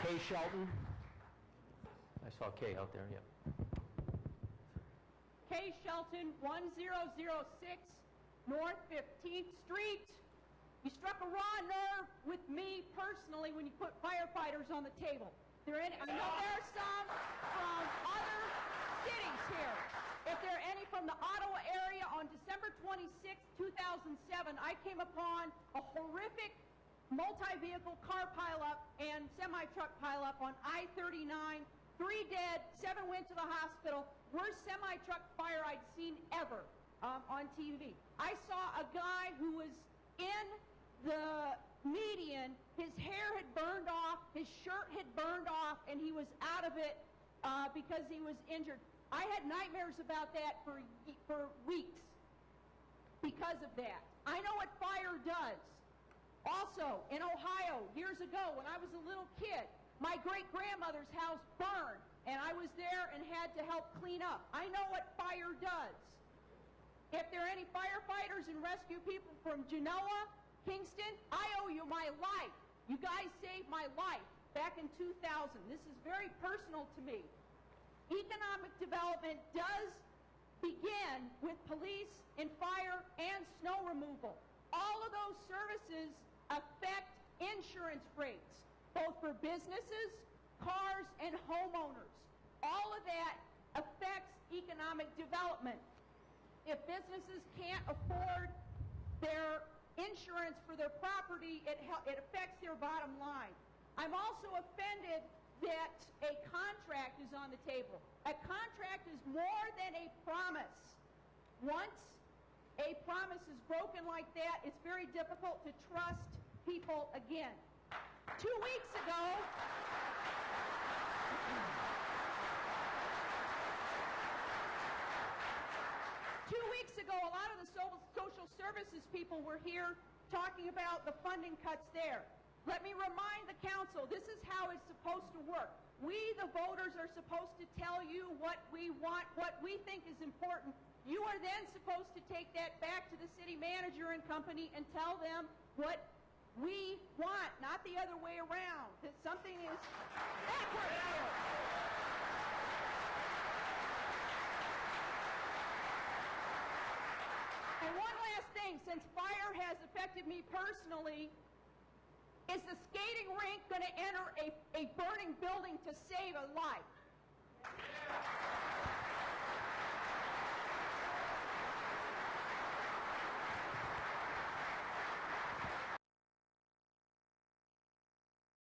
Kay Shelton. I saw Kay out there, yeah. Kay Shelton, 1006 North 15th Street. You struck a raw nerve with me personally when you put firefighters on the table. I know there are some from other cities here. If there are any from the Ottawa area, on December 26, 2007, I came upon a horrific multi-vehicle car pileup and semi-truck pileup on I-39. 3 dead, 7 went to the hospital. Worst semi-truck fire I'd seen ever on TV. I saw a guy who was in the median. His hair had burned off, his shirt had burned off, and he was out of it because he was injured. I had nightmares about that for weeks because of that. I know what fire does. Also, in Ohio, years ago, when I was a little kid, my great-grandmother's house burned, and I was there and had to help clean up. I know what fire does. If there are any firefighters and rescue people from Genoa, Kingston, I owe you my life. You guys saved my life back in 2000. This is very personal to me. Economic development does begin with police and fire and snow removal. All of those services affect insurance rates, both for businesses, cars, and homeowners. All of that affects economic development. If businesses can't afford their insurance for their property, it affects their bottom line. I'm also offended that a contract is on the table. A contract is more than a promise. Once a promise is broken like that, it's very difficult to trust people again. 2 weeks ago, a lot of the social services people were here talking about the funding cuts there. Let me remind the council, this is how it's supposed to work. We, the voters, are supposed to tell you what we want, what we think is important. You are then supposed to take that back to the city manager and company and tell them what we want, not the other way around, that something is backwards here. And one last thing, since fire has affected me personally, is the skating rink going to enter a burning building to save a life?